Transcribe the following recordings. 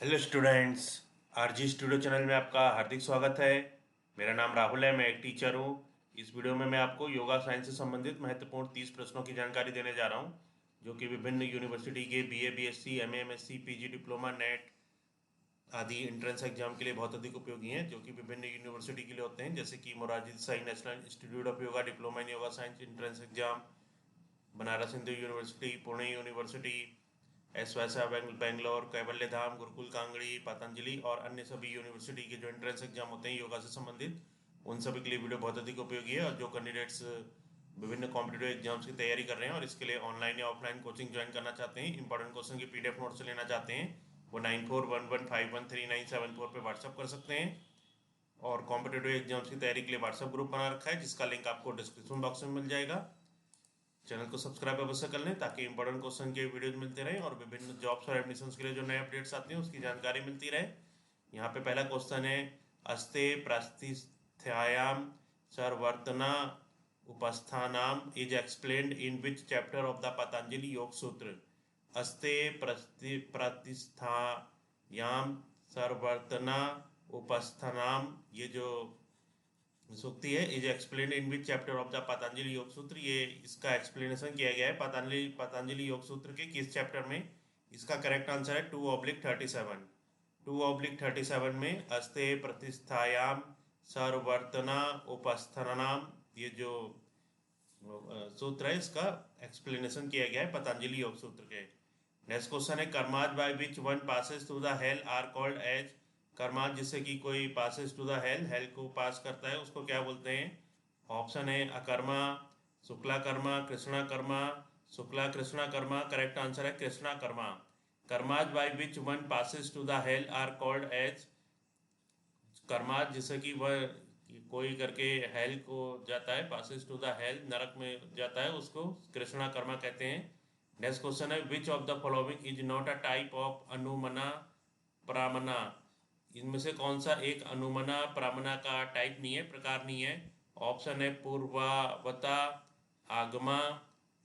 Hello students. RG studio channel में आपका हार्दिक स्वागत है। मेरा नाम राहुल है, मैं एक टीचर हूँ। इस वीडियो में मैं आपको योगा साइंस से संबंधित महत्वपूर्ण 30 प्रश्नों की जानकारी देने जा रहा हूँ, जो कि विभिन्न यूनिवर्सिटी के BA, BSc, MA, MSc, PG, diploma, net आदि एंट्रेंस एग्जाम के लिए बहुत अधिक उपयोगी हैं, जो कि विभिन्न यूनिवर्सिटी के लिए होते हैं, जैसे कि Morarji Desai national institute of yoga diploma in yoga science entrance exam, Banaras Hindu university, Pune university, S Vyasa Bangalore, कैवल्य धाम, गुरुकुल कांगड़ी, पतंजलि और अन्य सभी यूनिवर्सिटी के जो एंट्रेंस एग्जाम होते हैं योगा से संबंधित, उन सभी के लिए वीडियो बहुत अधिक उपयोगी है। और जो कैंडिडेट्स विभिन्न कॉम्पिटेटिव एग्जाम्स की तैयारी कर रहे हैं और इसके लिए ऑनलाइन या ऑफलाइन कोचिंग ज्वाइन करना चाहते हैं, इंपॉर्टेंट क्वेश्चन की पीडीएफ नोट से लेना चाहते हैं, वो 9411513974 पे व्हाट्सअप कर सकते हैं। और कॉम्पिटेटिव एग्जाम्स की तैयारी के लिए व्हाट्सअप ग्रुप बना रखा है, जिसका लिंक आपको डिस्क्रिप्शन बॉक्स में मिल जाएगा। चैनल को सब्सक्राइब अवश्य कर लें, ताकि इंपॉर्टेंट क्वेश्चन के वीडियोज मिलते रहें और विभिन्न जॉब्स और एडमिशन्स के लिए जो नए अपडेट्स आते हैं उसकी जानकारी मिलती रहे। यहाँ पे पहला क्वेश्चन है, अस्ते प्रास्तिस्थ्यायाम सर्वर्तना उपस्थानाम is explained in which chapter of the Patanjali Yoga Sutra. अस्ते प्रतिष्ठायाम सर्वर्तना उपस्थानाम, ये जो सूक्ति है, is explain in which chapter of the Patanjali Yoga सूत्र, ये इसका एक्सप्लेनेशन किया गया है पतंजलि योग सूत्र के किस चैप्टर में। इसका करेक्ट आंसर है 2/37। 2/37 में अस्ते प्रतिष्ठायाम सर्वर्तना उपस्थनाम, ये जो सूत्र है इसका एक्सप्लेनेशन किया गया है पतंजलि योग सूत्र के। नेक्स्ट क्वेश्चन है, karmas by which one passes through the hell are called as. Karmas जिससे कि कोई passes to the hell, hell को पास करता है, उसको क्या बोलते हैं। ऑप्शन है अकर्मा, शुक्ला कर्मा, कृष्णा कर्मा, शुक्ला कृष्णा कर्मा। करेक्ट आंसर है krishna karma. Karmas by which one passes to the hell are called as. Karmas जिससे कि वह कोई करके हेल को जाता है, पासेस टू द हेल, नरक में जाता है, उसको कृष्णा कर्मा कहते हैं। नेक्स्ट क्वेश्चन है, which of the following is not a type of anumana pramana. इनमें से कौन सा एक अनुमना प्रामना का टाइप नहीं है, प्रकार नहीं है। ऑप्शन है पूर्वावता, आगमा,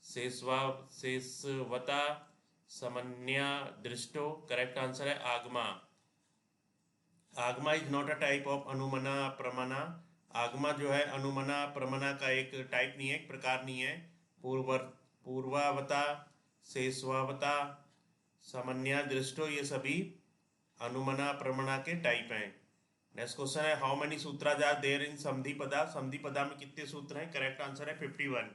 शेषवता, समन्या दृष्टो। करेक्ट आंसर है agama. Agama is not a type of anumana pramana. Agama जो है अनुमना प्रमना का एक टाइप नहीं है, एक प्रकार नहीं है। पूर्वावता, शेषवावता, समन्या दृष्टो, ये सभी अनुमना प्रमना के टाइप हैं। नेक्स्ट क्वेश्चन है, how many sutras are there in Sandhi Pada. संधि पदा में कितने सूत्र हैं। करेक्ट आंसर है 51।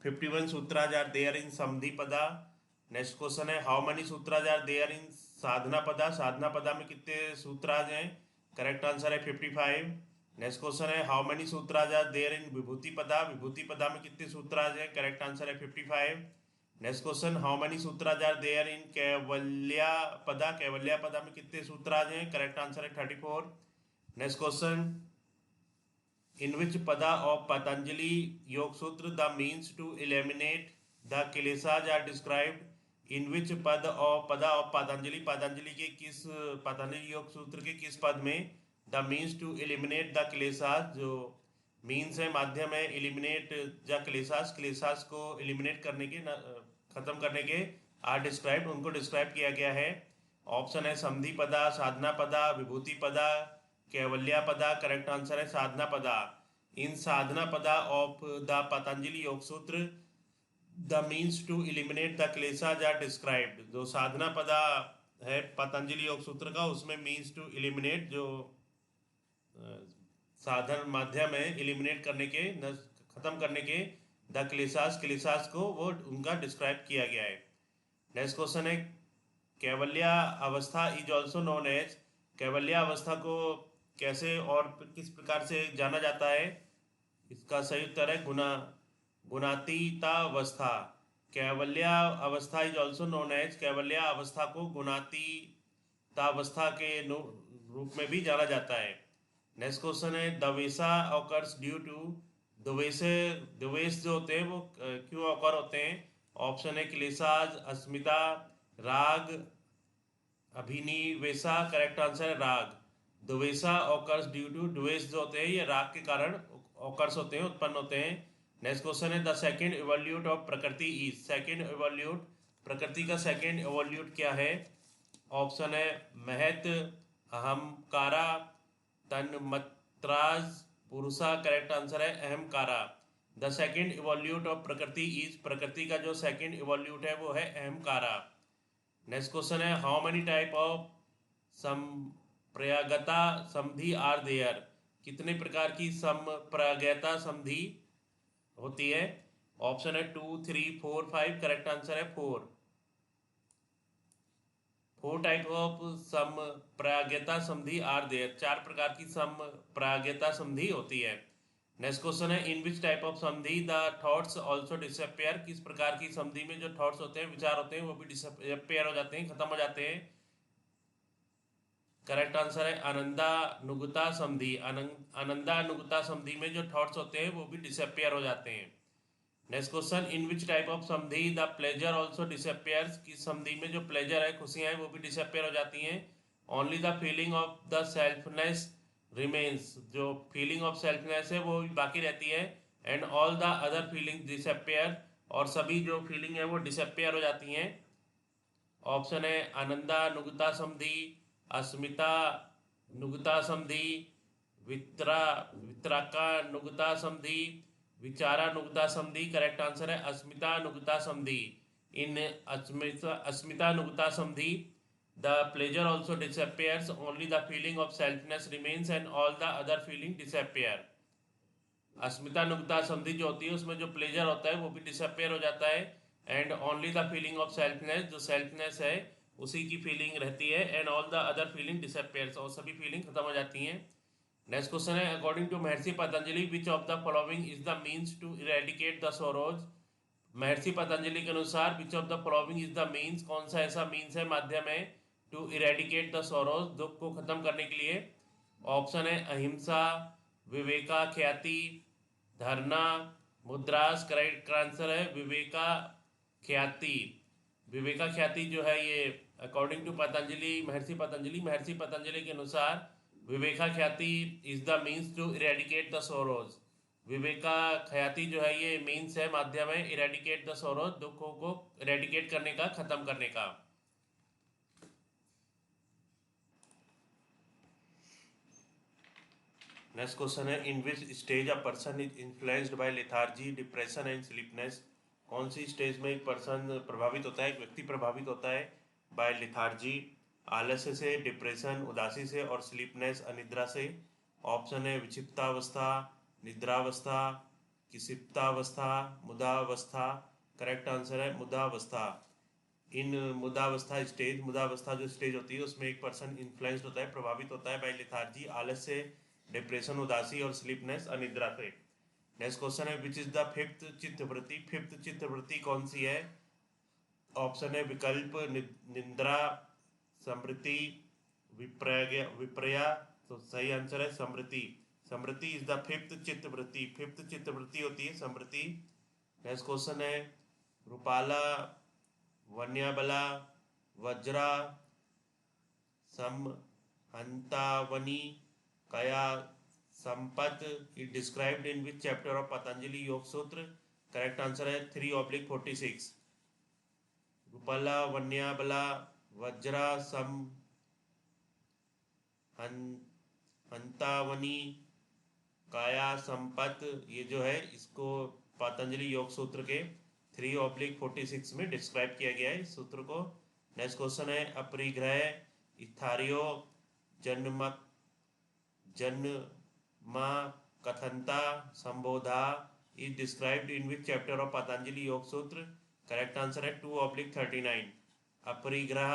51 सूत्राज are there in Sandhi Pada. Next question है, how many sutras are there in Sadhana Pada. Sadhana पदा में कितने सूत्राज हैं। करेक्ट आंसर है 55। नेक्स्ट क्वेश्चन है, how many sutras are there in Vibhuti Pada. Vibhuti पदा में कितने सूत्राज हैं। करेक्ट आंसर है 55। Next question, how many sutras are there in Kaivalya Pada. Kaivalya पदा में कितने सूत्राज हैं। करेक्ट आंसर है 34। Next question, in which pada of Patanjali Yoga Sutra the means to eliminate the kleshas are described. In which pada of Patanjali, Patanjali के किस, पतंजलि योग सूत्र के किस पद में the means to eliminate the kleshas, जो मीन्स है, माध्यम है, एलिमिनेट द क्लेशाज, क्लेशाज को एलिमिनेट करने के, खत्म करने के, आर डिस्क्राइब्ड, उनको डिस्क्राइब किया गया है। ऑप्शन है संधि पदा, साधना पदा, विभूति पदा, कैवल्या पदा। करेक्ट आंसर है साधना पदा। इन साधना पदा of the Patanjali Yoga Sutra the means to eliminate the kleshas are described. जो साधना पदा है पतंजलि योग सूत्र का, उसमें मीन्स टू एलिमिनेट, जो साधन माध्यम है एलिमिनेट करने के, खत्म करने के, द क्लेशाज, क्लेशाज को वो उनका डिस्क्राइब किया गया है। नेक्स्ट क्वेश्चन है, कैवल्या अवस्था इज ऑल्सो नोन एज। कैवल्या अवस्था को कैसे और किस प्रकार से जाना जाता है। इसका सही उत्तर है गुणातीतावस्था। कैवल्या अवस्था इज ऑल्सो नोन एज, कैवल्या अवस्था को गुणातीतावस्था के रूप में भी जाना जाता है। नेक्स्ट क्वेश्चन है, दवेसा ऑकर्स ड्यू टू। द्वेष जो होते हैं वो क्यों ऑकर होते हैं। ऑप्शन है क्लेशाज, अस्मिता, राग, अभिनिवेशा। करेक्ट आंसर है राग। द्वेषा ऑकर्स ड्यू टू, द्वेष जो होते हैं ये राग के कारण ऑकर्स होते हैं, उत्पन्न होते हैं। नेक्स्ट क्वेश्चन है, द सेकंड इवोल्यूट ऑफ प्रकृति इज। सेकंड इवोल्यूट, प्रकृति का सेकंड इवोल्यूट क्या है। ऑप्शन है महत, अहमकारा, तन्मत्राज, पुरुषा। करेक्ट आंसर है अहमकारा। द सेकेंड इवोल्यूट ऑफ प्रकृति इज, प्रकृति का जो सेकेंड इवोल्यूट है वो है अहमकारा। नेक्स्ट क्वेश्चन है हाउ मेनी टाइप ऑफ संप्रयागता संधि आर देयर, कितने प्रकार की संप्रयागता संधि होती है? ऑप्शन है 2, 3, 4, 5। करेक्ट आंसर है 4। 4 टाइप ऑफ समप्राज्ञता संधि आर देयर, 4 प्रकार की समप्राज्ञता संधि होती है। नेक्स्ट क्वेश्चन है इन विच टाइप ऑफ संधि द थॉट्स ऑल्सो डिसअपियर, किस प्रकार की संधि में जो थॉट्स होते हैं, विचार होते हैं, वो भी डिसअपियर हो जाते हैं, खत्म हो जाते हैं। करेक्ट आंसर है आनंदानुगता संधि। आनंदानुगता संधि में जो थॉट्स होते हैं वो भी डिसअपियर हो जाते हैं। Next question in which type of संधि द प्लेजर ऑल्सो डिसअपियर्स, की संधि में जो प्लेजर है, खुशियां हैं, वो भी डिसअपियर हो जाती हैं। Only the feeling of the selfness remains, जो फीलिंग ऑफ सेल्फनेस है वो बाकी रहती है। And all the other feeling disappear, और सभी जो फीलिंग है वो डिसअपियर हो जाती हैं। ऑप्शन है आनंदानुगता संधि, अस्मिता नुगता संधि, वितराकानुगता संधि, विचारानुगता संधि। करेक्ट आंसर है अस्मितानुगता संधि। In Asmitanugata Sandhi the pleasure also disappears, only the feeling of selfness remains and all the other feeling disappear. Asmitanugata Sandhi जो होती है उसमें जो प्लेजर होता है वो भी डिसअपियर हो जाता है, and only the feeling of selfness, जो सेल्फनेस है उसी की फीलिंग रहती है, and all the other feeling disappears, और सभी फीलिंग खत्म हो जाती हैं। नेक्स्ट क्वेश्चन है according to Maharshi Patanjali which of the following is the means to eradicate the sorrows, Maharshi Patanjali के अनुसार which of the following is the means, कौन सा ऐसा मीन्स है, माध्यम है टू इरेडिकेट द सोरोज, दुख को खत्म करने के लिए? ऑप्शन है अहिंसा, विवेका ख्याति, धरना, मुद्रास। करेक्ट आंसर है विवेका ख्याति। विवेका ख्याति जो है ये अकॉर्डिंग टू पतंजलि, महर्षि पतंजलि के अनुसार viveka khyati is the means to eradicate the sorrows. विवेका ख्याति जो है ये मीन्स है, माध्यम है इरेडिकेट द सोरोज, दुखों को इरेडिकेट करने का, खत्म करने का। नेक्स्ट क्वेश्चन है in which stage a person is influenced by lethargy, depression and sleepness, कौन सी स्टेज में एक पर्सन प्रभावित होता है, एक व्यक्ति प्रभावित होता है बाय लेथार्जी, आलस्य से, डिप्रेशन उदासी से, और स्लीपनेस अनिद्रा से? ऑप्शन है विक्षिप्तावस्था, निद्रावस्था, किसिप्तावस्था, मुदावस्था। करेक्ट आंसर है मुदावस्था। इन मुदावस्था स्टेज, मुदावस्था जो स्टेज होती है उसमें एक पर्सन इन्फ्लुएंस्ड होता है, प्रभावित होता है बाय लेथार्जी, आलस्य, डिप्रेशन उदासी, और स्लीपनेस अनिद्रा से। नेक्स्ट क्वेश्चन है विच इज द फिफ्थ चित्तवृत्ति, फिफ्थ चित्तवृत्ति कौन सी है? ऑप्शन है विकल्प, निद्रा, समृति, विपर्या। तो सही आंसर है समृति। समृति इज द फिफ्थ चित्तवृत्ति, फिफ्थ चित्तवृत्ति होती है समृति। नेक्स्ट क्वेश्चन है रूपाला, वन्याबला, वज्रा, समहंतावनी, kaya sampat is described in which chapter of Patanjali Yoga Sutra? Correct answer है 3/46। रूपला, वन्याबला, वज्रा, सम हंतावनी, काया संपत, ये जो है इसको पतंजलि योग सूत्र के 3/46 में डिस्क्राइब किया गया है इस सूत्र को। नेक्स्ट क्वेश्चन है अपरिग्रह, स्थारियो, जन्मा, कथनता, संबोधा is described in which chapter of Patanjali Yoga Sutra? Correct answer है 2/39। अपरिग्रह,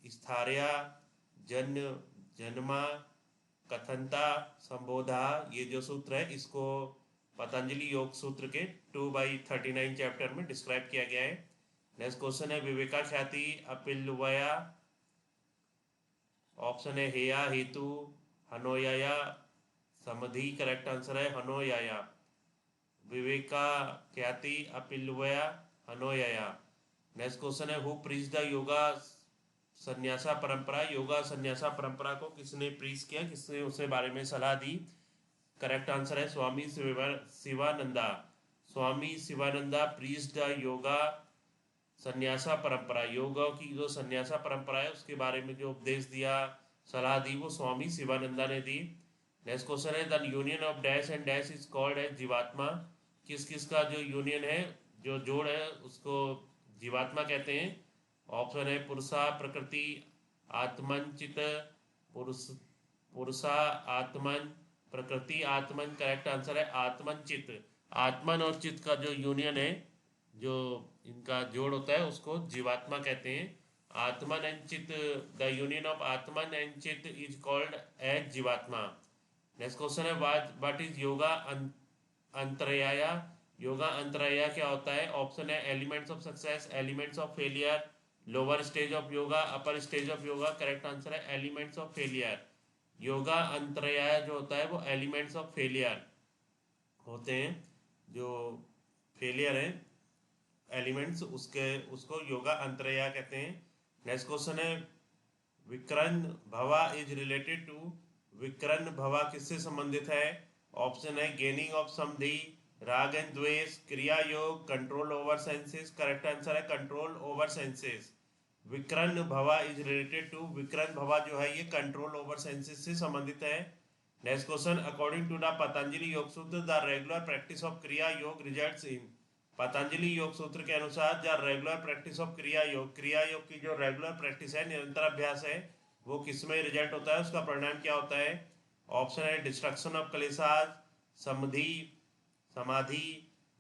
स्थार्या, जन्मा, कथनता, संबोधा, ये जो सूत्र है इसको पतंजलि योग सूत्र के 2/39 चैप्टर में डिस्क्राइब किया गया है। नेक्स्ट क्वेश्चन है विवेका ख्याति, अपिलवया। ऑप्शन है हेया, हेतु, हनोया, समधि। करेक्ट आंसर है हनोया। विवेका ख्याति, अपिलवया, हनोया। नेक्स्ट क्वेश्चन है हु प्रीच द योगा संन्यासा परंपरा, योगा संन्यासा परंपरा को किसने प्रीच किया, किसने उसके बारे में सलाह दी? करेक्ट आंसर है स्वामी शिवानंदा। स्वामी शिवानंदा प्रीच द योगा संन्यासा परंपरा, योग की जो संन्यासा परंपरा है उसके बारे में जो उपदेश दिया, सलाह दी, वो स्वामी शिवानंदा ने दी। नेक्स्ट क्वेश्चन है the union of dash and dash is called as jivatma. किस किस का जो यूनियन है, जो जोड़ है, उसको जीवात्मा कहते हैं। ऑप्शन है पुरुषा प्रकृति आत्मन चित, पुरुष पुरुषा आत्मन प्रकृति आत्मन। करेक्ट आंसर है आत्मन चित। आत्मन और चित का जो यूनियन है, जो इनका जोड़ होता है, उसको जीवात्मा कहते हैं। आत्मन एंड चित, the union of Atman and चित इज कॉल्ड एज जीवात्मा। नेक्स्ट क्वेश्चन है व्हाट इज योगा अंतरया। योगा अंतरया क्या होता है। ऑप्शन है elements of success, elements of failure, lower stage of yoga, upper stage of yoga. Correct answer है एलिमेंट्स ऑफ फेलियर। योगा अंतरया जो होता है वो एलिमेंट्स ऑफ फेलियर होते हैं, जो फेलियर है एलिमेंट्स, उसके उसको योगा अंतरया कहते हैं। नेक्स्ट क्वेश्चन है विकर्ण भवा इज रिलेटेड टू। विकर्ण भवा किससे संबंधित है। ऑप्शन है गेनिंग ऑफ समधि, राग एंड द्वेष, क्रिया योग, control over senses. Correct answer है कंट्रोल ओवर सेंसेस। विकर्ण भवा इज रिलेटेड टू, विकर्ण भवा जो है ये कंट्रोल ओवर सेंसेस से संबंधित है। Next question according to the Patanjali Yoga Sutra the regular practice of क्रिया योग रिजल्ट्स इन। पतंजलि योग सूत्र के अनुसार द रेगुलर प्रैक्टिस ऑफ क्रिया योग की जो रेगुलर प्रैक्टिस है, निरंतर अभ्यास है, वो किसमें रिजल्ट होता है, उसका परिणाम क्या होता है। ऑप्शन है डिस्ट्रक्शन ऑफ क्लेशाज, समधि समाधि,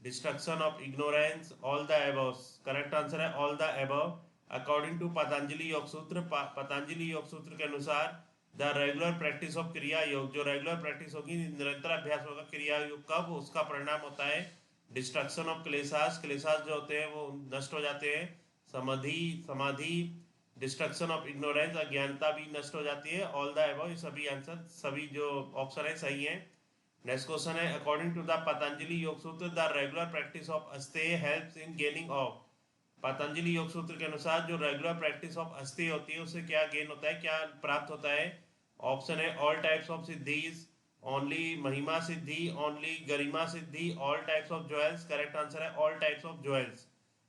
destruction of ignorance, all the above. Correct answer है all the above. According to Patanjali Yoga Sutra, Patanjali Yoga Sutra के अनुसार द रेगुलर प्रैक्टिस ऑफ क्रिया योग, जो रेगुलर प्रैक्टिस होगी, निरंतर अभ्यास होगा क्रिया योग का, वो उसका परिणाम होता है डिस्ट्रक्शन ऑफ क्लेशास, क्लेशास जो होते हैं वो नष्ट हो जाते हैं। समाधि समाधि, डिस्ट्रक्शन ऑफ इग्नोरेंस, अज्ञानता भी नष्ट हो जाती है। ऑल द अबव, ये सभी आंसर, सभी जो ऑप्शन है सही है। नेक्स्ट क्वेश्चन है according to the Patanjali Yoga Sutra the regular practice of अस्तेय helps in gaining of. Patanjali Yoga Sutra के अनुसार जो रेगुलर प्रैक्टिस ऑफ अस्तेय होती है उससे क्या गेन होता है, क्या प्राप्त होता है। ऑप्शन है ऑल टाइप्स ऑफ सिद्धीज, ओनली महिमा सिद्धि, ओनली गरिमा सिद्धि, all types of jewels. Correct answer है all types of jewels.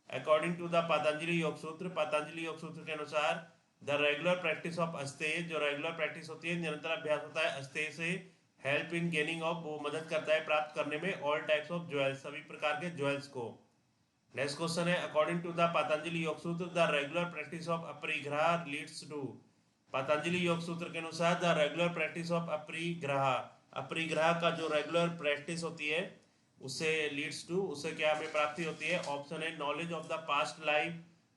According to the Patanjali Yoga Sutra, Patanjali Yoga Sutra के अनुसार द रेगुलर प्रैक्टिस ऑफ अस्तेय, जो रेगुलर प्रैक्टिस होती है, निरंतर अभ्यास होता है अस्तेय से, हेल्प इन गेनिंग ऑफ, वो मदद करता है प्राप्त करने में ऑल टाइप्स ऑफ ज्वेल्स, सभी प्रकार के ज्वेल्स को। नेक्स्ट क्वेश्चन है according to the Patanjali Yoga Sutra the regular practice of अपरिग्रह लीड्स टू। पतंजलि योग सूत्र के अनुसार द रेगुलर प्रैक्टिस ऑफ अपरिग्रह, अपरिग्रह का जो रेगुलर प्रैक्टिस होती है उससे लीड्स टू, उससे क्या हमें प्राप्ति होती है। ऑप्शन है knowledge of the past life,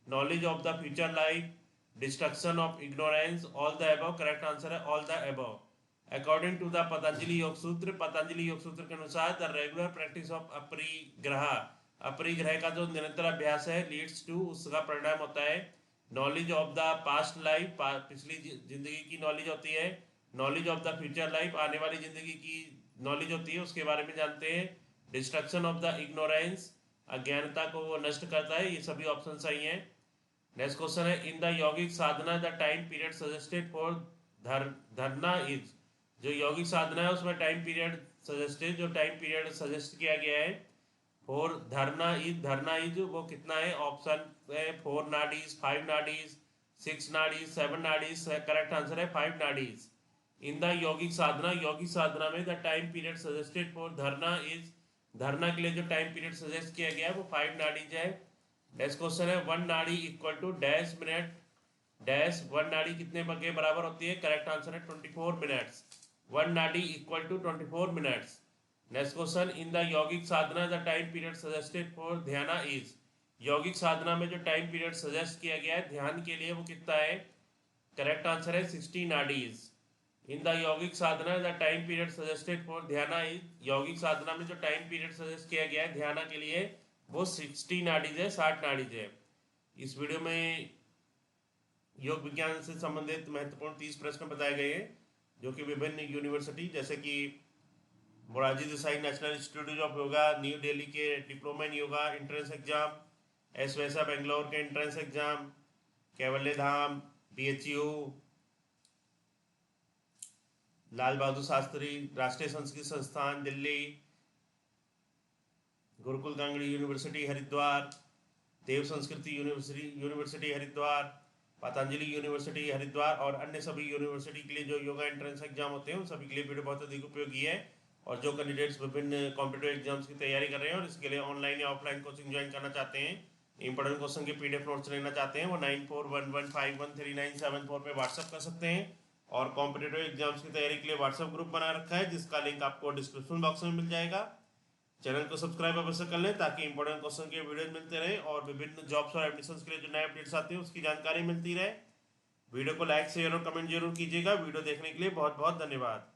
knowledge of the future life, destruction of ignorance, all the above. Correct answer है all the above. According to the Patanjali Yoga Sutra, Patanjali Yoga Sutra के अनुसार द रेगुलर प्रैक्टिस ऑफ अपरिग्रह, अपरिग्रह का जो निरंतर अभ्यास है, लीड्स टू, उसका परिणाम होता है knowledge of the past life, पिछली जिंदगी की नॉलेज होती है। Knowledge of the future life, आने वाली जिंदगी की नॉलेज होती है, उसके बारे में जानते हैं। डिस्ट्रक्शन ऑफ द इग्नोरेंस, अज्ञानता को वो नष्ट करता है। ये सभी ऑप्शन सही हैं। नेक्स्ट क्वेश्चन है इन द यौगिक साधना the time period suggested for धरना इज। जो यौगिक साधना है उसमें टाइम पीरियड सजेस्टेड, जो टाइम पीरियड सजेस्ट किया गया है फॉर धरना इज, धरना इज वो कितना है। ऑप्शन है 4 नाडीज, 5 नाडीज, 6 नाडीज, 7 नाडीज। करेक्ट आंसर है 5 नाडीज। इन द यौगिक साधना, यौगिक साधना में the time period suggested for धरना इज, धरना के लिए जो टाइम पीरियड सजेस्ट किया गया है वो 5 नाडीज है। नेक्स्ट क्वेश्चन है 1 नाड़ी equal to dash minute dash, 1 नाड़ी कितने के बराबर होती है। करेक्ट आंसर है 24 मिनट्स। 1 नाड़ी equal to 24 minutes. Next question in the यौगिक साधना the time period suggested for ध्यान इज। यौगिक साधना में जो टाइम पीरियड सजेस्ट किया गया है ध्यान के लिए वो कितना है। करेक्ट आंसर है 60 नाडीज। इन द यौगिक साधना the time period suggested for ध्यान इज, यौगिक साधना में जो टाइम पीरियड सजेस्ट किया गया है ध्यान के लिए वो 60 नाडीज है, 60 नाडीज है। इस वीडियो में योग विज्ञान से संबंधित महत्वपूर्ण 30 प्रश्न बताए गए हैं, जो कि विभिन्न यूनिवर्सिटी जैसे कि Morarji Desai national institute of yoga, New Delhi के diploma in yoga entrance exam, S Vyasa Bangalore के एंट्रेंस एग्जाम, कैवल्य धाम, BHU, लाल बहादुर शास्त्री राष्ट्रीय संस्कृत संस्थान दिल्ली, गुरुकुल कांगड़ी यूनिवर्सिटी हरिद्वार, देव संस्कृति यूनिवर्सिटी हरिद्वार, पतंजलि यूनिवर्सिटी हरिद्वार और अन्य सभी यूनिवर्सिटी के लिए जो योगा एंट्रेंस एग्जाम होते हैं उन सभी के लिए वीडियो बहुत अधिक उपयोगी है। और जो कैंडिडेट्स विभिन्न कॉम्पिटेटिव एग्जाम्स की तैयारी कर रहे हैं और इसके लिए ऑनलाइन या ऑफलाइन कोचिंग ज्वाइन करना चाहते हैं, इंपॉर्टेंट क्वेश्चन के PDF नोट्स लेना चाहते हैं, वो 9411513974 पे व्हाट्सअप कर सकते हैं। और कॉम्पिटेटिव एग्जाम्स की तैयारी के लिए व्हाट्सअप ग्रुप बना रखा है जिसका लिंक आपको डिस्क्रिप्शन बॉक्स में मिल जाएगा। चैनल को सब्सक्राइब अवश्य कर लें ताकि इंपॉर्टेंट क्वेश्चन के वीडियो मिलते रहे और विभिन्न जॉब्स और एडमिशंस के लिए जो नए अपडेट्स आते हैं उसकी जानकारी मिलती रहे। वीडियो को लाइक शेयर और कमेंट जरूर कीजिएगा। वीडियो देखने के लिए बहुत बहुत धन्यवाद।